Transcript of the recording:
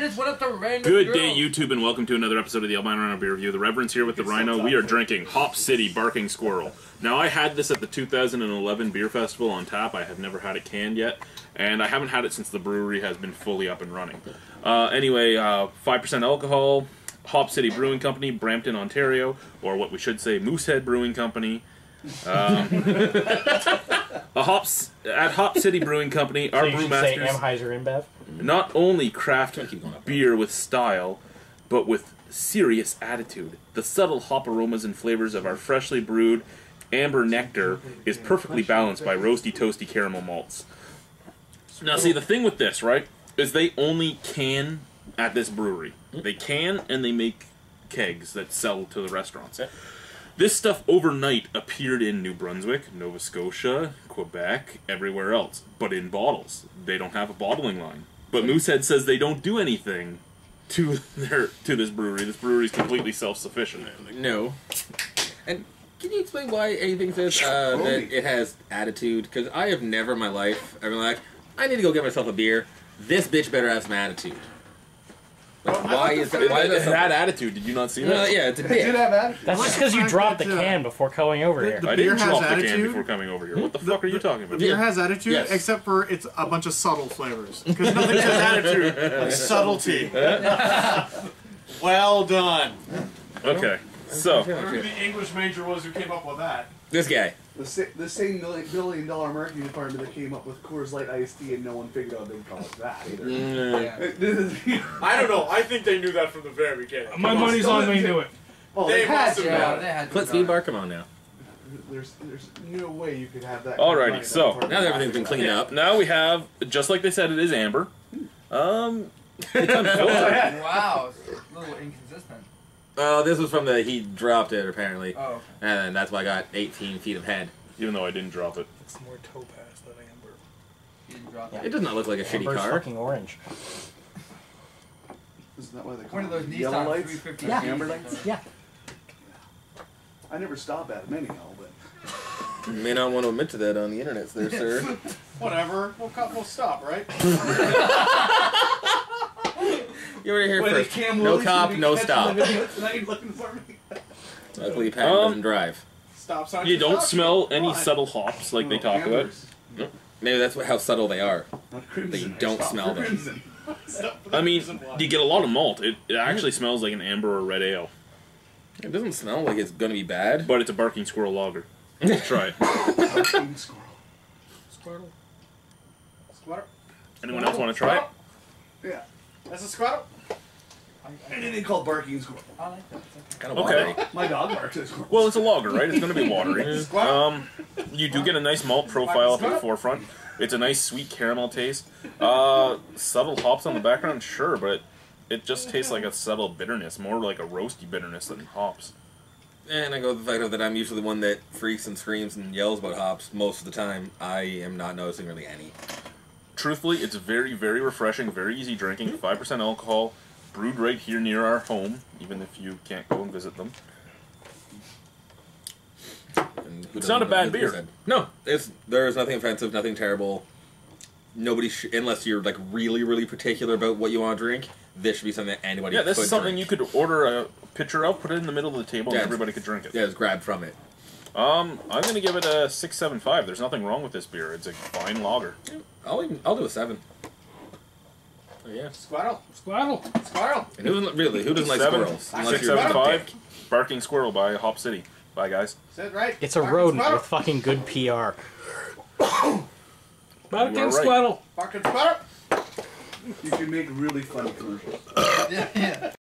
minutes. What up the random Good girl? day, YouTube, and welcome to another episode of the Albino Rhino Beer Review. The Reverend's here with the Rhino. We are drinking Hop City Barking Squirrel. Now, I had this at the 2011 Beer Festival on tap. I have never had it canned yet, and I haven't had it since the brewery has been fully up and running. Anyway, 5% alcohol, Hop City Brewing Company, Brampton, Ontario, or what we should say, Moosehead Brewing Company. At Hop City Brewing Company, our brewmasters Anheuser InBev not only craft beer with style, but with serious attitude. The subtle hop aromas and flavors of our freshly brewed amber nectar is perfectly balanced by roasty, toasty caramel malts. Now, see, the thing with this, right, is they only can at this brewery. They can, and they make kegs that sell to the restaurants. This stuff overnight appeared in New Brunswick, Nova Scotia, Quebec, everywhere else, but in bottles. They don't have a bottling line. But Moosehead says they don't do anything to this brewery. This brewery is completely self-sufficient. No. And can you explain why anything says that it has attitude? Because I have never in my life ever been like, I need to go get myself a beer. This bitch better have some attitude. Like, why is that? Why is that attitude? Did you not see that? Yeah, it's a bitch. That's just because you dropped the can before coming over here. I didn't drop the can before coming over here. What the fuck are you talking about? The beer has attitude, except for it's a bunch of subtle flavors. Because nothing has attitude like subtlety. Well done. Okay, so Whoever the English major was who came up with that. This guy. The same $1 billion marketing department that came up with Coors Light iced tea, and no one figured out they'd call it that either. I don't know. I think they knew that from the very beginning. My money's on they knew it. Oh, They must have known. They had to Put Speed Bar, come on now. There's no way you could have that. Alrighty, so Now that everything's been cleaned up. now we have, just like they said, it is amber. It's unfiltered. Wow, it's a little inconsistent. Oh, this was from the, he dropped it apparently. Oh. And that's why I got 18 feet of head. Even though I didn't drop it. It's more topaz than amber. You didn't drop It does not look like a shitty Amber's car. fucking orange. Isn't that why they call One of those them yellow Nissan lights? 350. Yeah. Amber lights? Yeah. I never stop at them anyhow, but You may not want to admit to that on the internet there, sir. Whatever. We'll stop, right? You were here first. No cop, no stop. Luckily, Pat doesn't drive. Stop sign. You don't smell any subtle hops like they talk about. Maybe that's how subtle they are. That you don't smell them. I mean, you get a lot of malt. It actually smells like an amber or red ale. It doesn't smell like it's going to be bad. But it's a Barking Squirrel lager. Let's try it. Barking Squirrel. Squirtle. Squirtle. Anyone else want to try it? Yeah. That's a squirtle. Anything called Barking Squirrel. I like that. Kind of Okay. watery. My dog barks at squirrels. Well, it's a lager, right? It's going to be watery. You do get a nice malt profile up at the forefront. It's a nice sweet caramel taste. Subtle hops on the background, sure, but it just tastes like a subtle bitterness, more like a roasty bitterness than hops. And I go with the fact that I'm usually the one that freaks and screams and yells about hops most of the time. I am not noticing really any. Truthfully, it's very, very refreshing, very easy drinking, 5% alcohol, brewed right here near our home, even if you can't go and visit them. It's not a bad beer. No, there's nothing offensive, nothing terrible. Nobody unless you're like really, really particular about what you want to drink, this should be something that anybody could this is something drink. you could order a pitcher of, put it in the middle of the table, and everybody could drink it. Yeah, just grab from it. I'm going to give it a 6.75. There's nothing wrong with this beer. It's a fine lager. I'll do a 7. Oh, yeah. Squirtle. Squaddle. Squirtle. And who doesn't like squirrels? Unless you're a 6.75. dick. Barking Squirrel by Hop City. Bye, guys. Is that right? It's a rodent with fucking good PR. Barking right. Squirrel. Barking squirtle. You can make really funny commercials. Yeah.